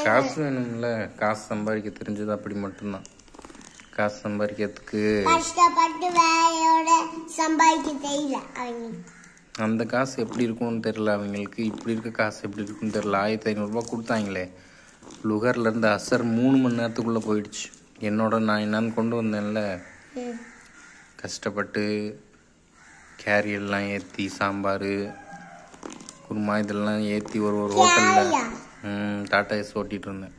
காசு வேணும்ல, காசு சம்பாதிக்க தெரிஞ்சது அப்படி மட்டும்தான். காசு சம்பாதிக்கிறதுக்கு கஷ்டப்பட்டு வேலையோட சம்பாதிக்க தெரியல அவங்களுக்கு. அந்த காசு எப்படி இருக்கும்னு தெரியல அவங்களுக்கு. இப்படி இருக்க காசு எப்படி இருக்குன்னு தெரியல. 1500 கொடுத்தாங்களே, லுகர்லேருந்து அசர் 3 மணி நேரத்துக்குள்ளே போயிடுச்சு. நான் என்னன்னு கொண்டு வந்தேன்ல, கஷ்டப்பட்டு கேரியர்லாம் ஏற்றி சாம்பார் குருமா இதெல்லாம் ஏற்றி ஒரு ஹோட்டலில் டாடா ஏஸ் ஓட்டிகிட்டு இருந்தேன்.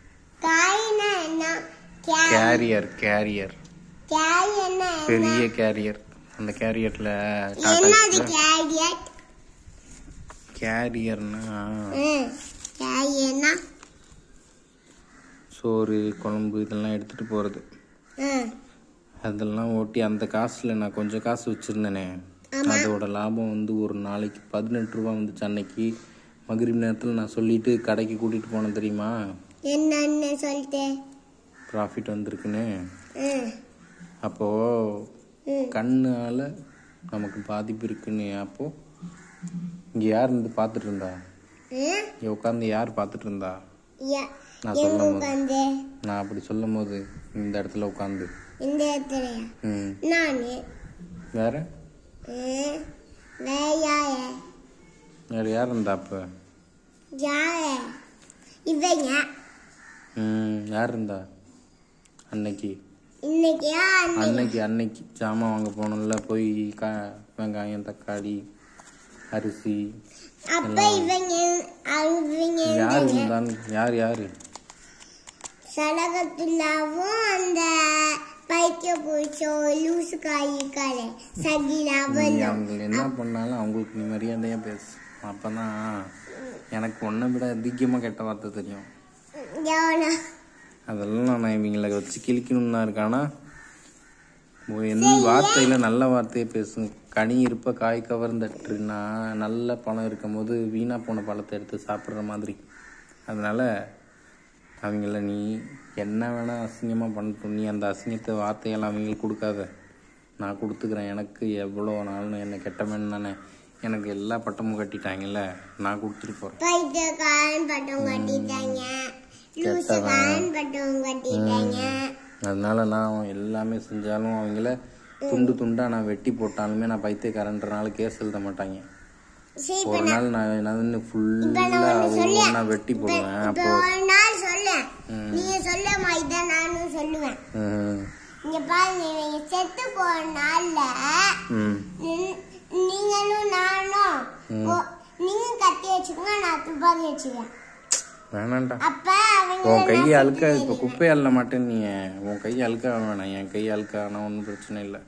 கேரியர் பெரிய கேரியர். அந்த கேரியரில் கேரியர்னா சோறு குழம்பு இதெல்லாம் எடுத்துகிட்டு போகிறது. அதெல்லாம் ஓட்டி அந்த காசில் நான் கொஞ்சம் காசு வச்சுருந்தேனே, அதோட லாபம் ஒரு நாளைக்கு 18 ரூபா வந்துச்சு. அன்னைக்கு மகரிப் நேரத்தில் நான் சொல்லிட்டு கடைக்கு கூட்டிகிட்டு போனேன் தெரியுமா, என்ன சொல்லிட்டு ப்ராஃபிட் வந்திருக்குன்னு. அப்போது கண்ணால் நமக்கு பாதிப்பு இருக்குன்னு. அப்போது இங்கே யார் இருந்து பார்த்துட்டு இருந்தா, இங்கே உட்காந்து யார் பார்த்துட்டு இருந்தா? நான் சொல்லும் போது, நான் அப்படி சொல்லும் போது இந்த இடத்துல உட்காந்து வேற வேற யார் இருந்தா? அப்ப யார் இருந்தா? அன்னைக்கு ஜாமான் வாங்க போனோம்ல, போய் வெங்காயம் தக்காளி அரிசி யார் இருந்தான்னு. யாரு சலகத்துலாவும் அந்த பைக்க பூச்சோ லூசு காய்க்காலே அவங்க என்ன பண்ணாலும் அவங்களுக்கு நீ மரியாதையா பேசு. அப்பதான் எனக்கு ஒன்றை விட அதிகமாக கெட்ட வார்த்தை தெரியும். அதெல்லாம் நான் இவங்களை வச்சு கிழிக்கணும்னா இருக்கானா. எந்த வார்த்தையில நல்ல வார்த்தையை பேசுங்க. கனி இருப்ப காய் கவர்ந்தட்டுனா நல்ல பழம் இருக்கும் போது வீணா போன பழத்தை எடுத்து சாப்பிட்ற மாதிரி. அதனால அவங்கள நீ என்ன வேணா அசிங்கமாக பண்ணட்டும், நீ அந்த அசிங்கத்தை வார்த்தையெல்லாம் அவங்களுக்கு கொடுக்காத, நான் கொடுத்துக்கிறேன். எனக்கு எவ்வளோ நாளும் என்ன கெட்டவன் தானே, எனக்கு எல்லா பட்டமும் கட்டிட்டாங்கல்ல, நான் கொடுத்துட்டு போகிறேன். அதனால நான் எல்லாமே செஞ்சாலும் அவங்கள துண்டு துண்டா நான் வெட்டி போட்டாலுமே நான் பைத்தியக்காரன்றனால கேஸ் எழுத மாட்டாங்க. ஒரு நாள் நான் ஃபுல்லா ஒவ்வொன்னா வெட்டி போடுவேன். அப்போ நீங்க சொல்ல மாதிரி நானும் சொல்லுவேன். இங்க பாருங்க, நீங்க செத்து போன நாள்ல நீங்களும் நானும் நீங்க கத்தி வச்சுக்கோங்க, நான் துப்பாக்கி வச்சுக்கேன். வேணாண்டா, உன் கையை அழுக்கா இப்ப குப்பை அள்ள மாட்டேன். நீ உன் கையை அழுக்கா வேணாம், என் கையை அழுக்கா, ஒன்றும் பிரச்சனை இல்லை.